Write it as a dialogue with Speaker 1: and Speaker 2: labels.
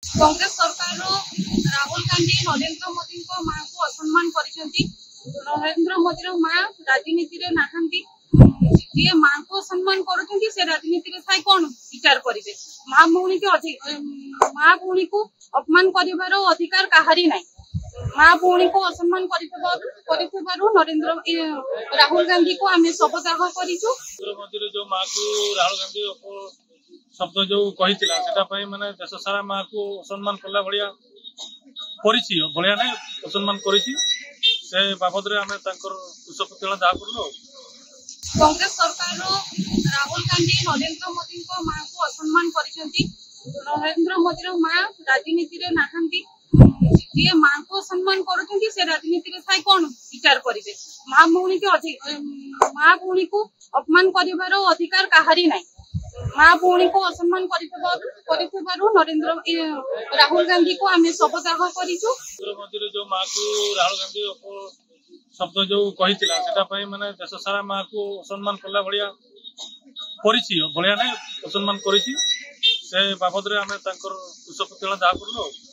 Speaker 1: कांग्रेस सरकार राहुल गांधी नरेंद्र मोदी माँ को असम्मान करिसेंती। नरेंद्र मोदी माँ राजनीति रे नाहंती। जी माँ को सम्मान करुछंती से राजनीति रे थाई कोन विचार करिवे। माँ भूणी के माँ भूणी को अपमान करिवार अधिकार काहारी नाही। माँ भूणी को असम्मान करिथिबारु नरेंद्र राहुल गांधी को आमे शपथाग्रह करिछु।
Speaker 2: मोदी जो माँ को राहुल गांधी शब्द जो कही माने देश सारा माँ को असम्मान कला भाया भाया ना असम्मान कर बाबद कुशपतिना जहाँ कर
Speaker 1: कांग्रेस सरकार राहुल गांधी नरेंद्र मोदी माँ को असम्मान करिसेंती। नरेंद्र मोदी माँ राजनीति रे नाहंती। जी माँ को सम्मान करुछंती से राजनीति रे थाई कोन विचार करिवे। माँ भूणी को अपमान करिवार अधिकार काहारी नाही। माँ भूणी को असम्मान करिथिबारु नरेंद्र राहुल गांधी को आमे शपथाग्रह करिछु।
Speaker 2: मोदी जो माँ को राहुल गांधी शब्द जो कही माने देश सारा माँ को असम्मान कला भाया भाया ना असम्मान कर बाबद कुशपतिना जहाँ कर।